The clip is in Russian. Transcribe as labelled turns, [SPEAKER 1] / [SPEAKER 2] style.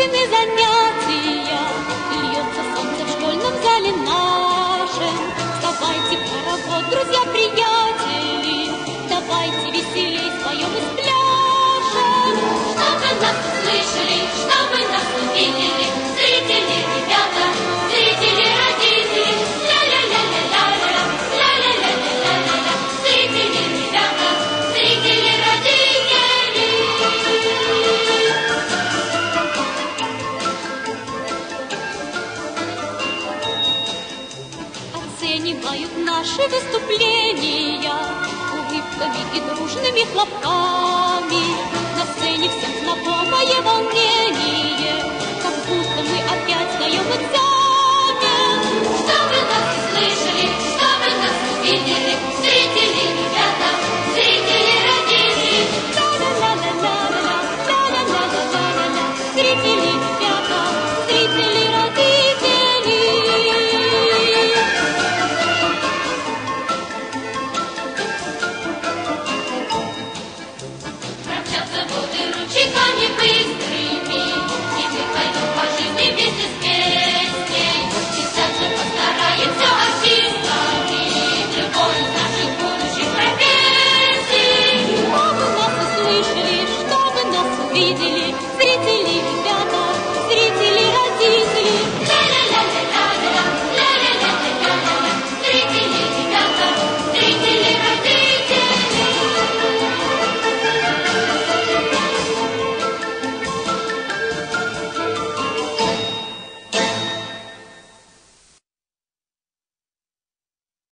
[SPEAKER 1] окончены занятия, и льется солнце в школьном зале нашем. Вставайте в хоровод, друзья-приятели, давайте веселей споем и спляшем.
[SPEAKER 2] Чтобы нас услышали, чтобы нас увидели, зрители, ребята, зрители, родители, ля-ля-ля-ля-ля-ля, ля-ля-ля-ля-ля-ля, зрители, ребята, зрители, родители.
[SPEAKER 1] Оценивают наши выступления улыбками и дружными хлопками. На сцене всем знакомое волнение.